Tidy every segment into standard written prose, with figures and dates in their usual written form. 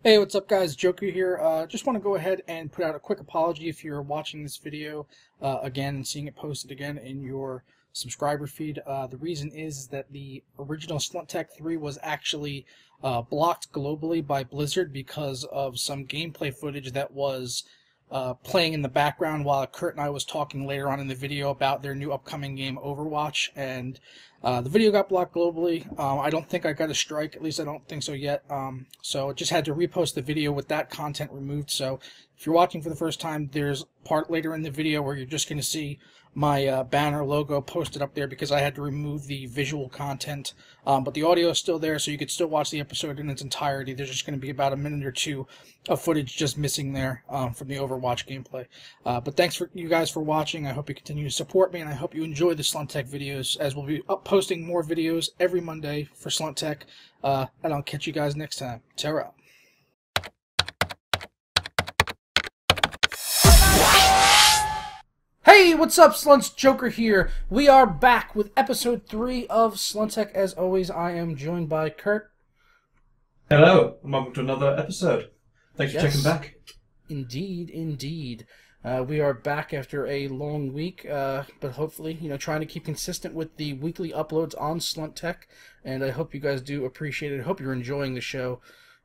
Hey, what's up guys? Joker here. Just want to go ahead and put out a quick apology if you're watching this video again and seeing it posted again in your subscriber feed. The reason is that the original Slunt Tech 3 was actually blocked globally by Blizzard because of some gameplay footage that was playing in the background while Kurt and I was talking later on in the video about their new upcoming game Overwatch, and the video got blocked globally. I don't think I got a strike, at least I don't think so yet. So I just had to repost the video with that content removed. So if you're watching for the first time, there's part later in the video where you're just going to see my banner logo posted up there because I had to remove the visual content. But the audio is still there, so you could still watch the episode in its entirety. There's just going to be about a minute or two of footage just missing there from the Overwatch gameplay. But thanks for you guys for watching. I hope you continue to support me, and I hope you enjoy the Slunt Tech videos, as we'll be posting more videos every Monday for Slunt Tech. And I'll catch you guys next time. Ta-ra. Hey, what's up, Slunt's Joker here. We are back with episode 3 of Slunt Tech. As always, I am joined by Kurt. Hello, and welcome to another episode. Thanks for checking back. Indeed, indeed. We are back after a long week, but hopefully, trying to keep consistent with the weekly uploads on Slunt Tech, and I hope you guys do appreciate it. I hope you're enjoying the show.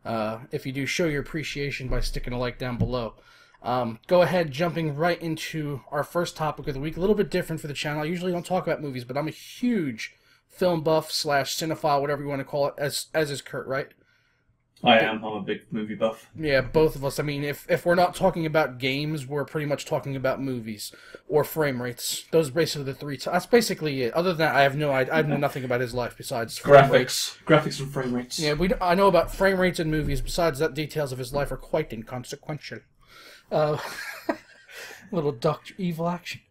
If you do, show your appreciation by sticking a like down below. Go ahead, jumping right into our first topic of the week. A little bit different for the channel. I usually don't talk about movies, but I'm a huge film buff / cinephile, whatever you want to call it, as is Kurt, right? I am. I'm a big movie buff. Yeah, both of us. I mean, if we're not talking about games, we're pretty much talking about movies or frame rates. Those are basically the three. That's basically it. Other than that, I know nothing about his life besides graphics and frame rates. Yeah, I know about frame rates in movies. Besides that, details of his life are quite inconsequential. Little Dr. Evil action.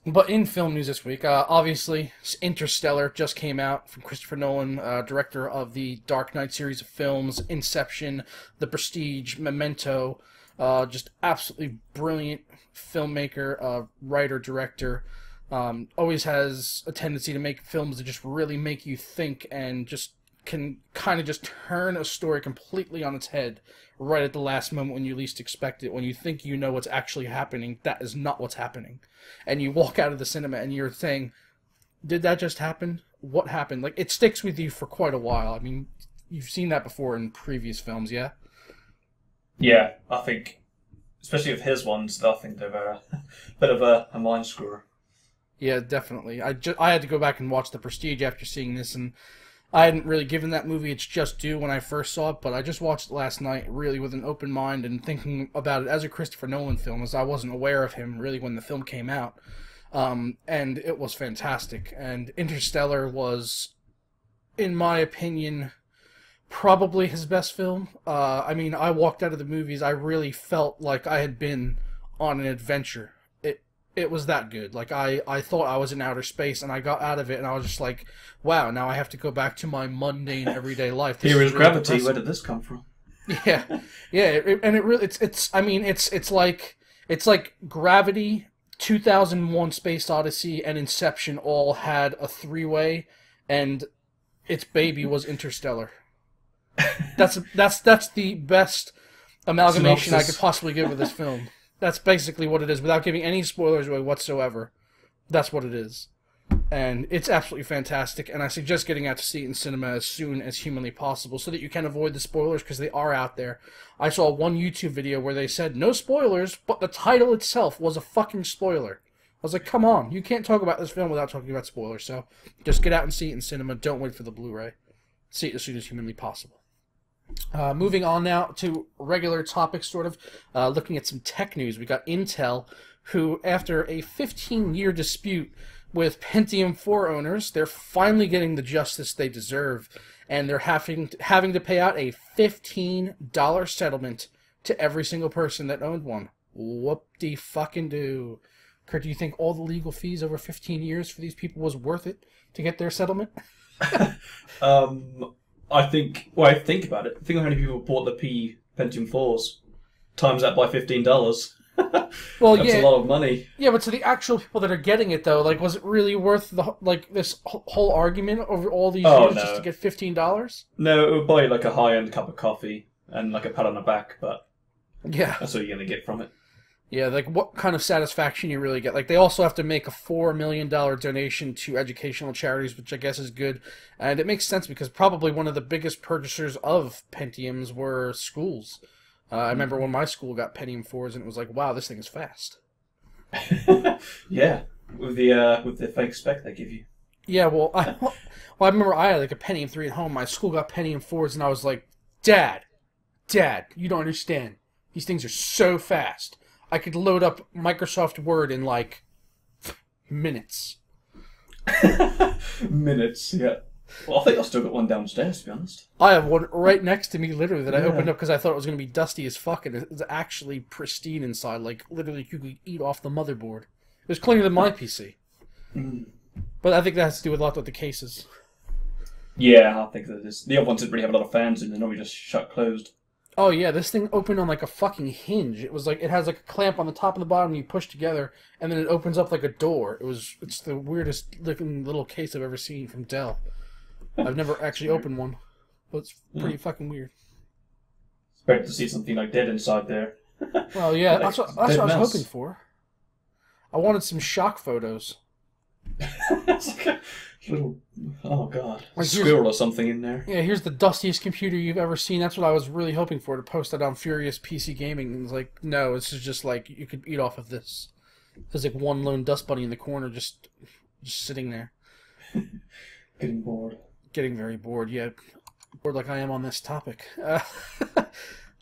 But in film news this week, obviously, Interstellar just came out from Christopher Nolan, director of the Dark Knight series of films, Inception, The Prestige, Memento. Just absolutely brilliant filmmaker, writer, director. Always has a tendency to make films that just really make you think and just can kind of just turn a story completely on its head right at the last moment when you least expect it. When you think you know what's actually happening, that is not what's happening. And you walk out of the cinema and you're saying, did that just happen? What happened? Like, it sticks with you for quite a while. I mean, you've seen that before in previous films, yeah? Yeah, I think, especially with his ones, I think they're a bit of a mind screwer. Yeah, definitely. I had to go back and watch The Prestige after seeing this, and I hadn't really given that movie its just due when I first saw it, but I just watched it last night really with an open mind and thinking about it as a Christopher Nolan film, as I wasn't aware of him really when the film came out. And it was fantastic. And Interstellar was, in my opinion, probably his best film. I mean, I walked out of the movies, I really felt like I had been on an adventure. It was that good. Like, I thought I was in outer space, and I got out of it, and I was just like, wow, now I have to go back to my mundane, everyday life. Here is really gravity. Where did this come from? Yeah. Yeah, and it really, I mean, it's like Gravity, 2001 Space Odyssey, and Inception all had a three-way, and its baby was Interstellar. That's the best amalgamation Synopsis. I could possibly give with this film. That's basically what it is, without giving any spoilers away whatsoever. That's what it is. And it's absolutely fantastic, and I suggest getting out to see it in cinema as soon as humanly possible so that you can avoid the spoilers, because they are out there. I saw one YouTube video where they said, no spoilers, but the title itself was a fucking spoiler. I was like, come on, you can't talk about this film without talking about spoilers, so just get out and see it in cinema. Don't wait for the Blu-ray. See it as soon as humanly possible. Moving on now to regular topics, sort of, looking at some tech news. We got Intel, who, after a 15-year dispute with Pentium 4 owners, they're finally getting the justice they deserve, and they're having to pay out a $15 settlement to every single person that owned one. Whoop-de-fucking-do. Kurt, do you think all the legal fees over 15 years for these people was worth it to get their settlement? I think about it. Think of how many people bought the Pentium 4s. Times that by $15. Well, That's yeah, a lot of money. yeah, but to the actual people that are getting it though, like, was it really worth this whole argument over all these Oh years just to no, get $15? no, it would buy you like a high-end cup of coffee and like a pat on the back, but Yeah. that's what you're gonna get from it. Yeah, like what kind of satisfaction you really get. Like they also have to make a $4 million donation to educational charities, which I guess is good. And it makes sense because probably one of the biggest purchasers of Pentiums were schools. I remember when my school got Pentium 4s and it was like, wow, this thing is fast. Yeah, with the fake spec they give you. Yeah, well, I remember I had like a Pentium 3 at home. My school got Pentium 4s and I was like, Dad, you don't understand. These things are so fast. I could load up Microsoft Word in like minutes. Minutes, yeah. Well, I think I've still got one downstairs, to be honest. I have one right next to me, literally, that I opened up because I thought it was going to be dusty as fuck, and it's actually pristine inside. Like, literally, you could eat off the motherboard. It was cleaner than my PC. But I think that has to do with a lot with the cases. Yeah, I think that is. The other ones didn't really have a lot of fans in, they're normally just shut closed. Oh yeah, this thing opened on like a fucking hinge. It was like, it has like a clamp on the top and the bottom you push together, and then it opens up like a door. It's the weirdest looking little case I've ever seen from Dell. I've never actually opened one, but it's pretty fucking weird. It's better to see something like dead inside there. Well, yeah, that's what I was mouse. hoping for. I wanted some shock photos. It's like a little, oh god, Like, squirrel or something in there. Yeah, here's the dustiest computer you've ever seen. That's what I was really hoping for, to post that on Furious PC Gaming. And it's like, no, this is just like, you could eat off of this. There's like one lone dust bunny in the corner just sitting there. Getting bored. Getting very bored, yeah. Bored like I am on this topic.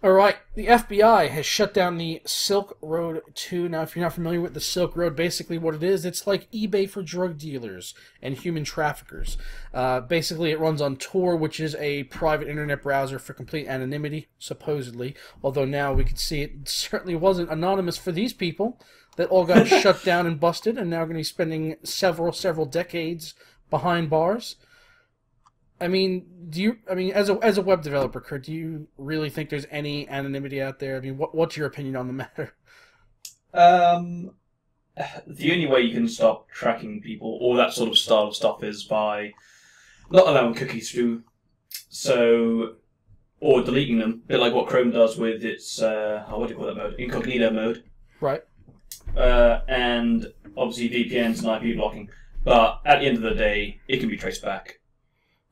Alright, the FBI has shut down the Silk Road 2. Now, if you're not familiar with the Silk Road, basically what it is, it's like eBay for drug dealers and human traffickers. Basically, it runs on Tor, which is a private internet browser for complete anonymity, supposedly. Although now we can see it certainly wasn't anonymous for these people that all got shut down and busted and now are going to be spending several decades behind bars. I mean, as a web developer, Kurt, do you really think there's any anonymity out there? I mean, what's your opinion on the matter? The only way you can stop tracking people, or that sort of style of stuff, is by not allowing cookies through, or deleting them. A bit like what Chrome does with its, what do you call that mode? Incognito mode. Right. And obviously VPNs and IP blocking. But at the end of the day, it can be traced back.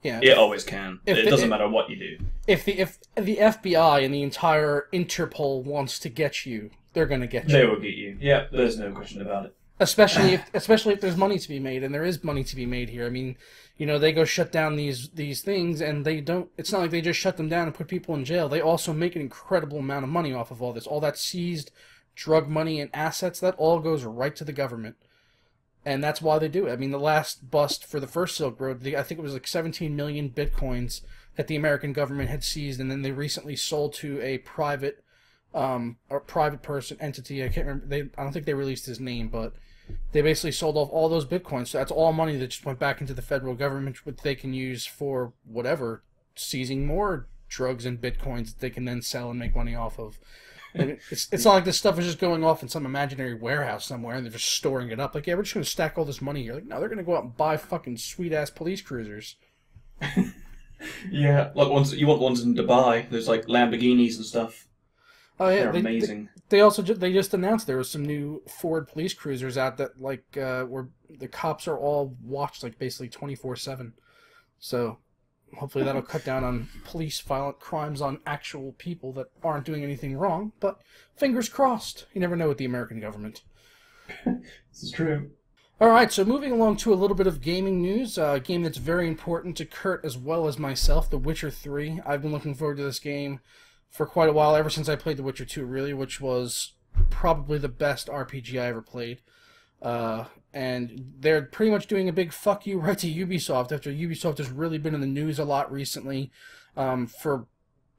Yeah, it always can. It doesn't matter what you do. If the FBI and the entire Interpol wants to get you, they're going to get you. They will get you. Yeah, there's no question about it. Especially if there's money to be made, and there is money to be made here. I mean, they go shut down these things, and they don't. It's not like they just shut them down and put people in jail. They also make an incredible amount of money off of all this. All that seized drug money and assets, that all goes right to the government. And that's why they do it. I mean, the last bust for the first Silk Road, I think it was like 17 million bitcoins that the American government had seized, and then they recently sold to a private person entity. I can't remember. I don't think they released his name, but they basically sold off all those bitcoins. So that's all money that just went back into the federal government, which they can use for whatever, seizing more drugs and bitcoins that they can then sell and make money off of. And it's not like this stuff is just going off in some imaginary warehouse somewhere and they're just storing it up. Like, yeah, we're just going to stack all this money here. Like, no, they're going to go out and buy fucking sweet-ass police cruisers. Yeah, like you want ones in Dubai. There's like Lamborghinis and stuff. Oh yeah, they're amazing. They also just announced there was some new Ford police cruisers out that like where the cops are all watched like basically 24/7. So hopefully that'll cut down on police violent crimes on actual people that aren't doing anything wrong. But fingers crossed. You never know with the American government. This is true. All right, so moving along to a little bit of gaming news, a game that's very important to Kurt as well as myself, The Witcher 3. I've been looking forward to this game for quite a while, ever since I played The Witcher 2, really, which was probably the best RPG I ever played. And they're pretty much doing a big fuck you right to Ubisoft, after Ubisoft has really been in the news a lot recently for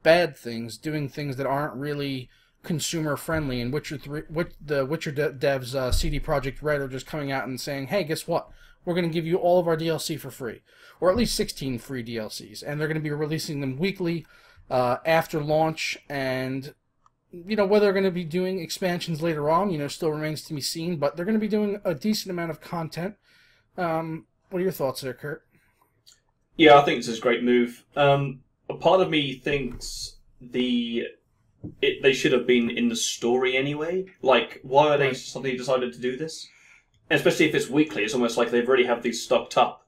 bad things, doing things that aren't really consumer friendly. And the Witcher devs, CD Projekt Red, are just coming out and saying, hey, guess what? We're going to give you all of our DLC for free, or at least 16 free DLCs, and they're going to be releasing them weekly after launch. And whether they're going to be doing expansions later on, still remains to be seen, but they're going to be doing a decent amount of content. What are your thoughts there, Kurt? Yeah, I think it's a great move. A part of me thinks they should have been in the story anyway. Like, why are they suddenly decided to do this? And especially if it's weekly, it's almost like they've already have these stocked up.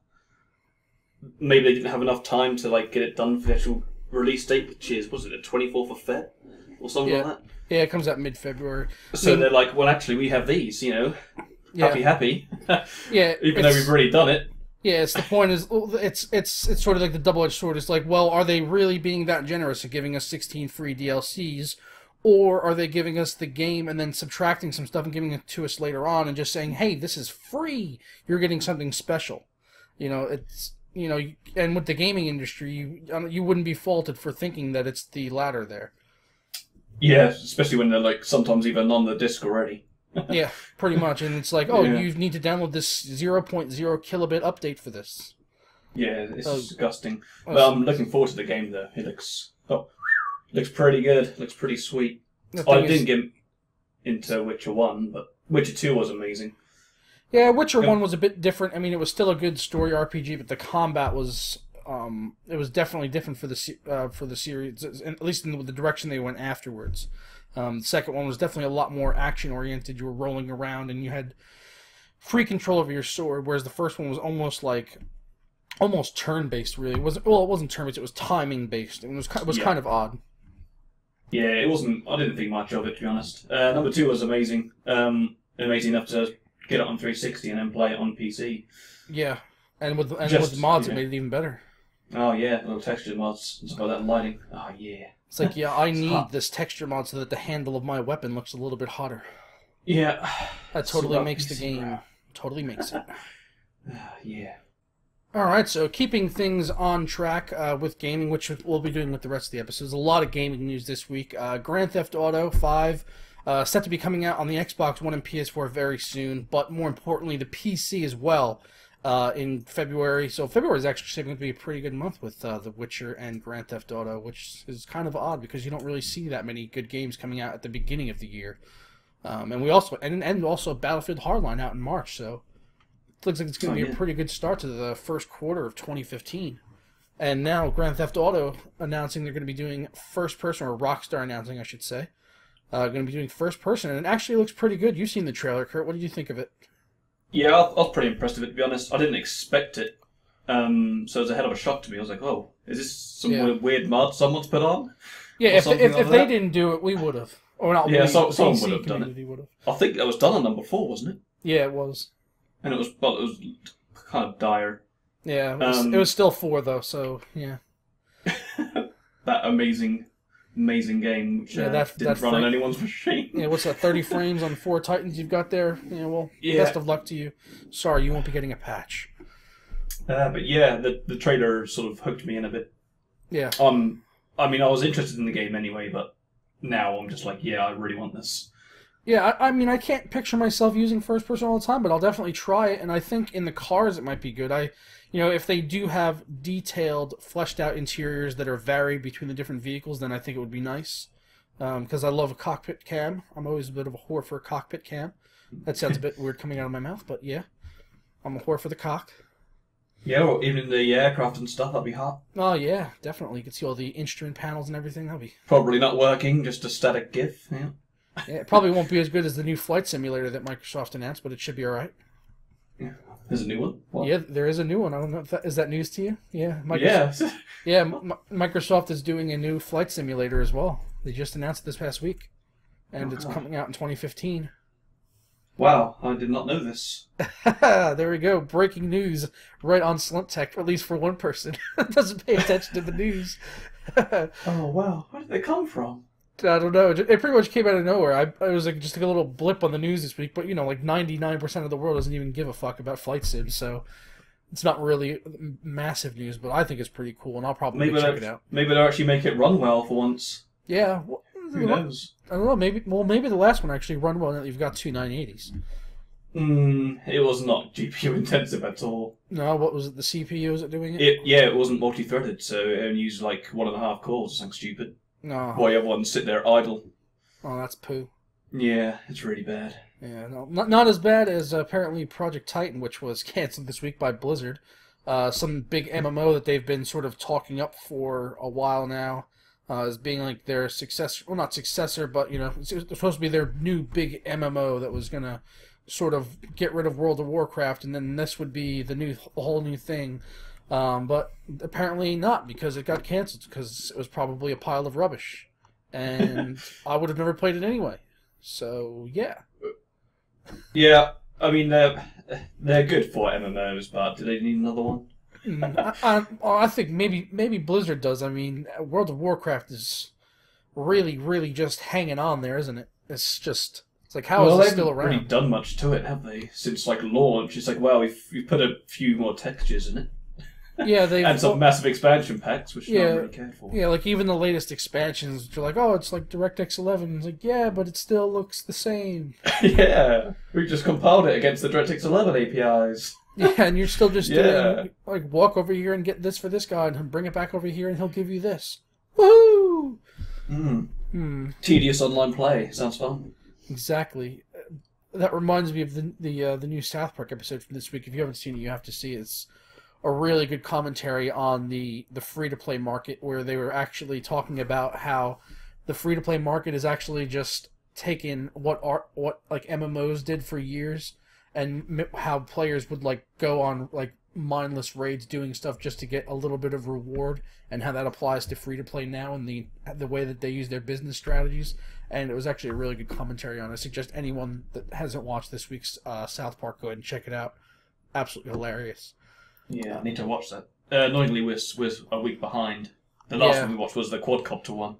Maybe they didn't have enough time to get it done for the actual release date, which is, was it the 24th of Feb? Or something like that? Yeah, it comes out mid-February. So they're like, well, actually, we have these, happy. Yeah. Even though we've already done it. Yeah, it's the point is, it's sort of like the double-edged sword. It's like, well, are they really being that generous and giving us 16 free DLCs? Or are they giving us the game and then subtracting some stuff and giving it to us later on and just saying, hey, this is free. You're getting something special. And with the gaming industry, you wouldn't be faulted for thinking that it's the latter there. Yeah, especially when they're sometimes even on the disc already. Yeah, pretty much. And it's like, you need to download this 0.0 kilobit update for this. Yeah, it's disgusting. But I'm looking forward to the game, though. It looks pretty good. Looks pretty sweet. I didn't get into Witcher 1, but Witcher 2 was amazing. Yeah, Witcher 1 was a bit different. I mean, it was still a good story RPG, but the combat was... it was definitely different for the series, at least in the direction they went afterwards. The second one was definitely a lot more action-oriented. You were rolling around, and you had free control over your sword, whereas the first one was almost turn-based, really. It wasn't turn-based, it was timing-based. It was kind of odd. Yeah, it wasn't... I didn't think much of it, to be honest. Number 2 was amazing. Amazing enough to get it on 360 and then play it on PC. Yeah, and with the mods, it made it even better. Oh, yeah, little texture mods and stuff like that, and lighting. Oh, yeah. It's like, I need this texture mod so that the handle of my weapon looks a little bit hotter. Yeah. That totally makes the game... Totally makes it. Yeah. Alright, so keeping things on track with gaming, which we'll be doing with the rest of the episodes. A lot of gaming news this week. Grand Theft Auto 5, set to be coming out on the Xbox One and PS4 very soon, but more importantly, the PC as well. In February. So February is actually shaping to be a pretty good month with The Witcher and Grand Theft Auto, which is kind of odd because you don't really see that many good games coming out at the beginning of the year. And we also Battlefield Hardline out in March, so it looks like it's going to be a pretty good start to the first quarter of 2015. And now Grand Theft Auto announcing they're going to be doing first person, or Rockstar announcing, I should say, going to be doing first person, and it actually looks pretty good. You've seen the trailer, Kurt. What did you think of it? Yeah, I was pretty impressed with it, to be honest. I didn't expect it. So it was a hell of a shock to me. I was like, oh, is this some weird mod someone's put on? Yeah, if they didn't do it, we would have. Or not. Yeah, someone would have done it. I think that was done on number 4, wasn't it? Yeah, it was. And it was kind of dire. Yeah, it was still 4, though, so, yeah. That amazing game, which didn't run on anyone's machine. Yeah, what's that, 30 frames on 4 Titans you've got there? Best of luck to you. Sorry, you won't be getting a patch. But yeah, the trailer sort of hooked me in a bit. Yeah. I mean, I was interested in the game anyway, but now I'm just like, yeah, I really want this. Yeah, I mean, I can't picture myself using first person all the time, but I'll definitely try it, and I think in the cars it might be good. If they do have detailed, fleshed out interiors that are varied between the different vehicles, then I think it would be nice. Because I love a cockpit cam. I'm always a bit of a whore for a cockpit cam. That sounds a bit weird coming out of my mouth, but yeah. I'm a whore for the cock. Yeah, or even in the aircraft and stuff, that'd be hot. Oh, yeah, definitely. You can see all the instrument panels and everything. That'd be... Probably not working, just a static GIF, yeah. Yeah, it probably won't be as good as the new flight simulator that Microsoft announced, but it should be alright. Yeah. There's a new one? What? Yeah, there is a new one. I don't know if is that news to you? Yeah. Microsoft is doing a new flight simulator as well. They just announced it this past week. And it's coming out in 2015. Wow, I did not know this. There we go. Breaking news right on Slunt Tech, at least for one person. Doesn't pay attention to the news. Oh, wow. Where did they come from? I don't know. It pretty much came out of nowhere. It was just a little blip on the news this week, but 99% of the world doesn't even give a fuck about flight sims, so it's not really massive news, but I think it's pretty cool, and I'll probably check it out. Maybe they'll actually make it run well for once. Yeah. Who knows? I don't know. Maybe the last one actually run well, and you've got 2 980s. It was not GPU intensive at all. No, what was it? The CPU was it doing it? It wasn't multi-threaded, so it only used 1.5 cores or something stupid. No. Why everyone sit there idle. Oh, that's poo. Yeah, it's really bad. Yeah, no, not as bad as apparently Project Titan, which was canceled this week by Blizzard. Some big MMO that they've been sort of talking up for a while now, as being like their successor. Well, not successor, but it's supposed to be their new big MMO that was gonna sort of get rid of World of Warcraft, and then this would be the whole new thing. But apparently not, because it got canceled because it was probably a pile of rubbish, and I would have never played it anyway. So yeah. Yeah, I mean they're good for MMOs, but do they need another one? I think maybe Blizzard does. I mean, World of Warcraft is really, really just hanging on there, isn't it? It's like, how is it still around? They haven't really done much to it, have they? Since like launch, it's like, well, we've put a few more textures in it. Yeah, they and some massive expansion packs, which no one really cared for. Yeah, like even the latest expansions, they're like, oh, it's like DirectX 11. It's like, yeah, but it still looks the same. Yeah, we just compiled it against the DirectX 11 APIs. Yeah, and you're still just doing, like, walk over here and get this for this guy, and bring it back over here, and he'll give you this. Woo! Tedious online play. Sounds fun. Exactly. That reminds me of the new South Park episode from this week. If you haven't seen it, you have to see it. It's a really good commentary on the free-to-play market, where they were actually talking about how the free-to-play market is actually just taking what like MMOs did for years, and how players would like go on like mindless raids doing stuff just to get a little bit of reward, and how that applies to free-to-play now, and the way that they use their business strategies. And it was actually a really good commentary on it. I suggest anyone that hasn't watched this week's South Park, go ahead and check it out. Absolutely hilarious. Yeah, I need to watch that. Annoyingly, we're a week behind. The last one we watched was the quadcopter one.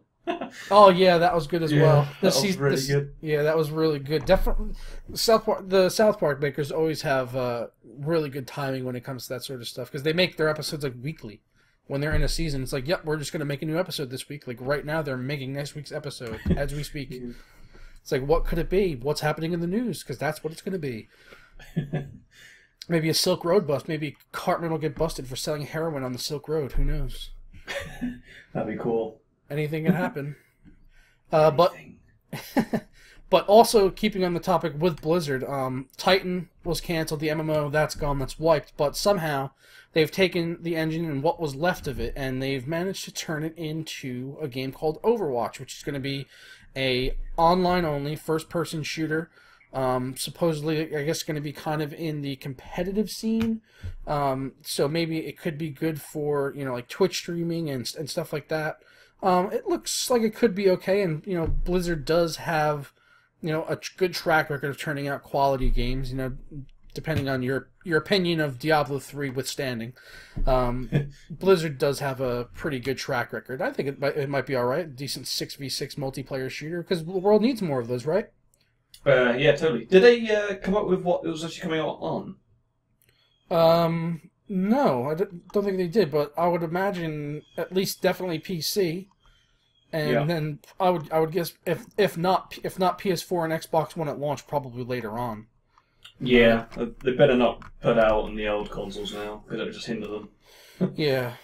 Oh yeah, that was good as well. That was really good. Yeah, that was really good. Definitely, the South Park makers always have really good timing when it comes to that sort of stuff, because they make their episodes like weekly. When they're in a season, it's like, yep, we're just going to make a new episode this week. Like right now, they're making next week's episode as we speak. It's like, what could it be? What's happening in the news? Because that's what it's going to be. Maybe a Silk Road bust. Maybe Cartman will get busted for selling heroin on the Silk Road. Who knows? That'd be cool. Anything can happen. But also, keeping on the topic with Blizzard, Titan was canceled. The MMO, that's gone. That's wiped. But somehow, they've taken the engine and what was left of it, and they've managed to turn it into a game called Overwatch, which is going to be a online-only first-person shooter. Supposedly, I guess, going to be kind of in the competitive scene. So maybe it could be good for, like Twitch streaming and stuff like that. It looks like it could be okay, and, Blizzard does have, a good track record of turning out quality games, depending on your opinion of Diablo 3 withstanding. Blizzard does have a pretty good track record. I think it might be alright. Decent 6v6 multiplayer shooter, because the world needs more of those, right? Yeah, totally. Did they come up with what it was actually coming out on? No, I don't think they did, but I would imagine at least definitely PC, and then I would guess if not PS4 and Xbox One at launch, probably later on. Yeah, they better not put out on the old consoles now, because it would just hinder them. Yeah,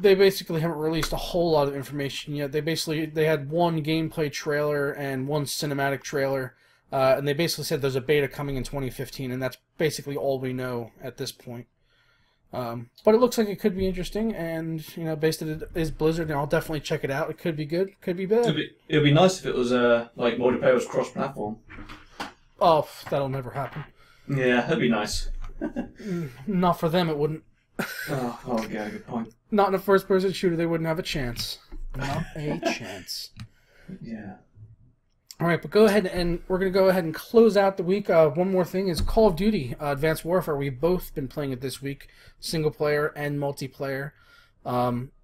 they basically haven't released a whole lot of information yet. They had one gameplay trailer and one cinematic trailer, and they basically said there's a beta coming in 2015, and that's basically all we know at this point. But it looks like it could be interesting, and based it is Blizzard, and I'll definitely check it out. It could be good, could be bad. It'd be nice if it was like multiplayer was cross-platform. Oh, that'll never happen. Yeah, that'd be nice. Not for them, it wouldn't. Oh, yeah, good point. Not in a first-person shooter, they wouldn't have a chance. Not a chance. Yeah. All right, but we're going to go ahead and close out the week. One more thing is Call of Duty Advanced Warfare. We've both been playing it this week, single player and multiplayer.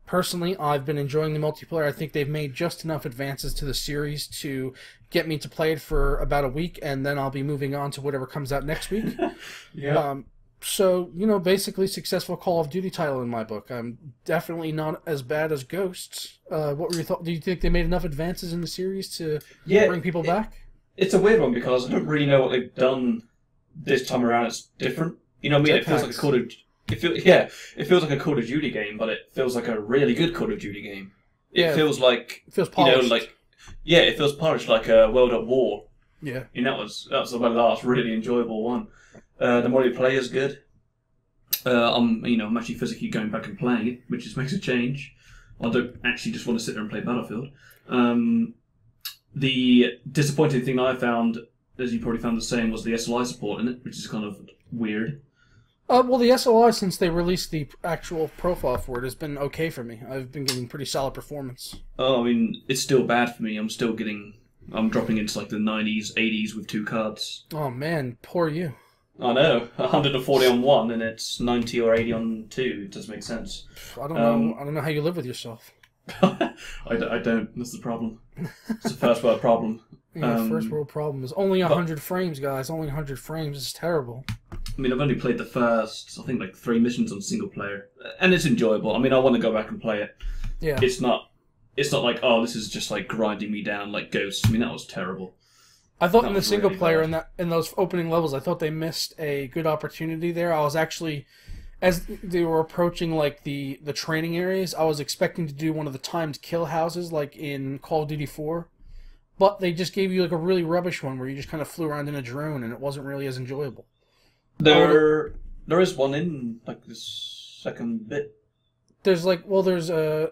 Personally, I've been enjoying the multiplayer. I think they've made just enough advances to the series to get me to play it for about a week, and then I'll be moving on to whatever comes out next week. Yeah. So, basically successful Call of Duty title in my book. Definitely not as bad as Ghosts. What were your thoughts? Do you think they made enough advances in the series to bring people back? It's a weird one, because I don't really know what they've done this time around. It's different. It feels like a Call of... It feels like a Call of Duty game, but it feels like a really good Call of Duty game. It feels like... It feels polished. Yeah, it feels polished like a World at War. Yeah. And that was my last really enjoyable one. The multiplayer is good. I'm actually physically going back and playing it, which just makes a change. I don't actually just want to sit there and play Battlefield. The disappointing thing I found, as you probably found the same, was the SLI support in it, which is kind of weird. Well, the SLI, since they released the actual profile for it, has been okay for me. I've been getting pretty solid performance. Oh, I mean, it's still bad for me. I'm dropping into like the 90s, 80s with 2 cards. Oh man, poor you. I know, 140 on one, and it's 90 or 80 on 2. It doesn't make sense. I don't know. I don't know how you live with yourself. I don't. That's the problem. It's a first world problem. Yeah, first world problem is only 100 frames, guys. Only 100 frames is terrible. I mean, I've only played the first, I think, like 3 missions on single player, and it's enjoyable. I mean, I want to go back and play it. Yeah. It's not like, oh, this is just like grinding me down like Ghosts. I mean, that was terrible. I thought in the single player in those opening levels, I thought they missed a good opportunity there. I was actually, as they were approaching like the training areas, I was expecting to do one of the timed kill houses like in Call of Duty 4, but they just gave you like a really rubbish one where you just kind of flew around in a drone and it wasn't really as enjoyable. There is one in like this second bit. There's the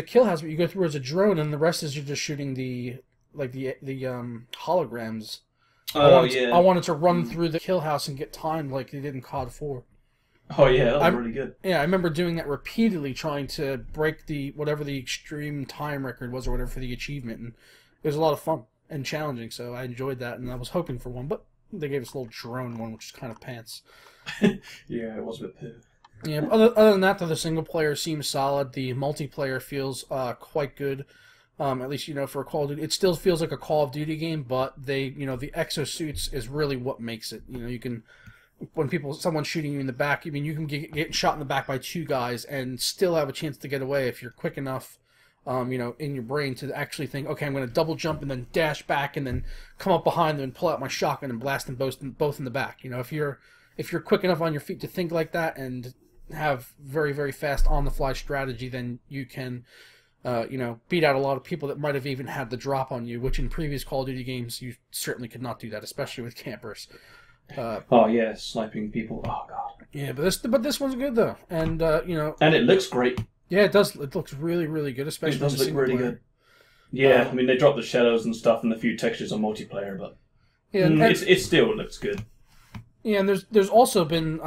kill house, but you go through as a drone, and the rest is you're just shooting the holograms. I wanted to run through the kill house and get timed like they did in COD 4. Oh yeah, that was really good. Yeah, I remember doing that repeatedly, trying to break whatever the extreme time record was or whatever for the achievement, and it was a lot of fun and challenging. So I enjoyed that, and I was hoping for one, but they gave us a little drone one, which is kind of pants. Yeah, it was a bit poo. Yeah, but other than that, the single player seems solid. The multiplayer feels quite good. At least, for a Call of Duty. It still feels like a Call of Duty game, but the exosuits is really what makes it. You can, when someone's shooting you in the back, you can get shot in the back by 2 guys and still have a chance to get away if you're quick enough, in your brain to actually think, okay, I'm going to double jump and then dash back and then come up behind them and pull out my shotgun and blast them both in the back. If you're quick enough on your feet to think like that and have very, very fast on-the-fly strategy, then you can, beat out a lot of people that might have even had the drop on you, which in previous Call of Duty games you certainly could not do that, especially with campers. Oh yeah, sniping people. Oh god. Yeah, but this one's good though, and and it looks great. Yeah, it does. It looks really, really good, especially. It does look really good. Yeah, I mean they dropped the shadows and stuff and a few textures on multiplayer, but yeah, it still looks good. Yeah, and there's also been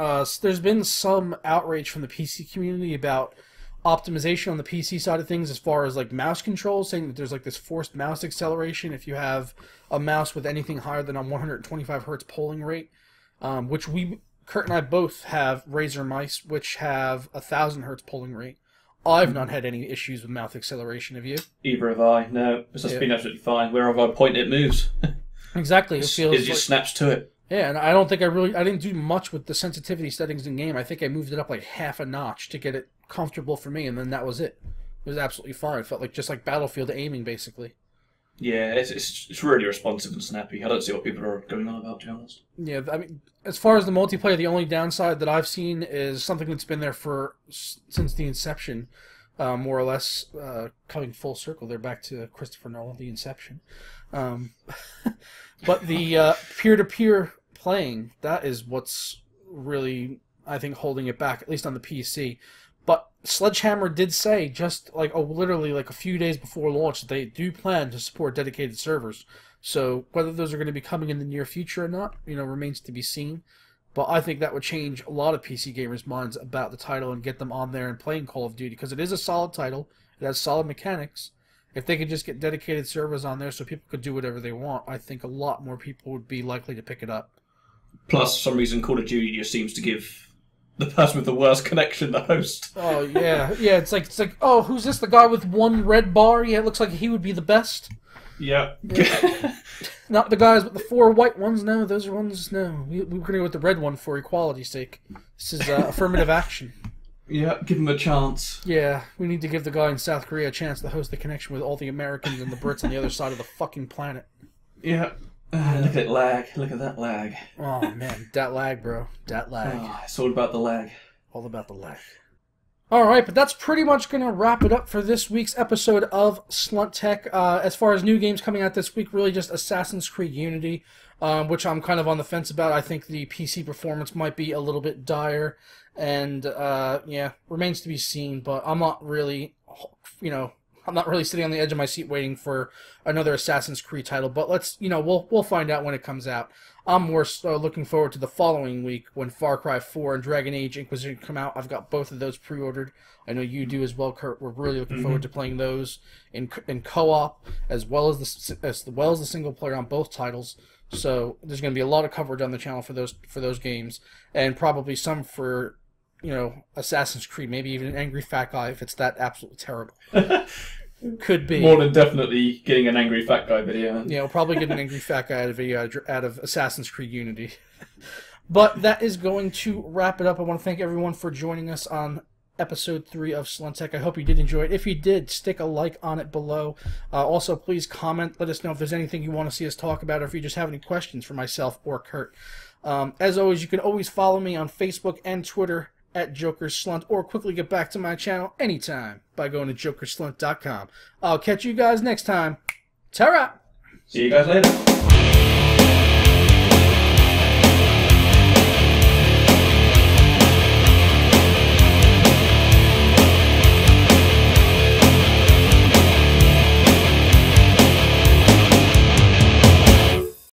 there's been some outrage from the PC community about optimization on the PC side of things as far as like mouse controls, saying that there's like this forced mouse acceleration if you have a mouse with anything higher than a 125 hertz polling rate, which Kurt and I both have Razer mice which have 1,000 hertz polling rate. I've not had any issues with mouse acceleration. Have you? Either have I. No, it's just been absolutely fine. Wherever I point, it moves. Exactly. It just snaps to it. Yeah, and I don't think I didn't do much with the sensitivity settings in game. I think I moved it up like half a notch to get it comfortable for me, and then that was it. It was absolutely fine. It felt like just like Battlefield aiming, basically. Yeah, it's really responsive and snappy. I don't see what people are going on about, to be honest. Yeah, I mean, as far as the multiplayer, the only downside that I've seen is something that's been there since the inception, more or less, coming full circle. They're back to Christopher Nolan, the Inception. But the peer-to-peer playing, that is what's really, I think, holding it back, at least on the PC. But Sledgehammer did say, just like literally like a few days before launch, that they do plan to support dedicated servers. So whether those are going to be coming in the near future or not, remains to be seen. But I think that would change a lot of PC gamers' minds about the title and get them on there and playing Call of Duty, because it is a solid title. It has solid mechanics. If they could just get dedicated servers on there so people could do whatever they want, I think a lot more people would be likely to pick it up. Plus, for some reason, Call of Duty just seems to give the person with the worst connection the host. Oh, yeah. Yeah, it's like, oh, who's this? The guy with one red bar? Yeah, it looks like he would be the best. Yeah. Not the guys with the 4 white ones. No, those are ones, no. We're going to go with the red one for equality's sake. This is affirmative action. Yeah, give him a chance. Yeah, we need to give the guy in South Korea a chance to host the connection with all the Americans and the Brits on the other side of the fucking planet. Yeah. Look at lag. Look at that lag. Oh, man. Dat lag, bro. Dat lag. It's all about the lag. All about the lag. All right, but that's pretty much going to wrap it up for this week's episode of Slunt Tech. As far as new games coming out this week, really just Assassin's Creed Unity, which I'm kind of on the fence about. I think the PC performance might be a little bit dire, and yeah, remains to be seen. But I'm not really, I'm not really sitting on the edge of my seat waiting for another Assassin's Creed title. But we'll find out when it comes out. I'm more so looking forward to the following week when Far Cry 4 and Dragon Age Inquisition come out. I've got both of those pre-ordered. I know you do as well, Kurt. We're really looking forward to playing those in co-op as well as the single player on both titles. So there's going to be a lot of coverage on the channel for those games, and probably some for Assassin's Creed. Maybe even an angry fat guy if it's that absolutely terrible. Could be. More than definitely getting an angry fat guy video. Yeah, we'll probably get an angry fat guy video out of Assassin's Creed Unity. But that is going to wrap it up. I want to thank everyone for joining us on episode 3 of Slunt Tech. I hope you did enjoy it. If you did, stick a like on it below. Also, please comment. Let us know if there's anything you want to see us talk about, or if you just have any questions for myself or Kurt. As always, you can always follow me on Facebook and Twitter at JokerSlunt, or quickly get back to my channel anytime by going to jokerslunt.com. I'll catch you guys next time. Ta-ra! See you guys later.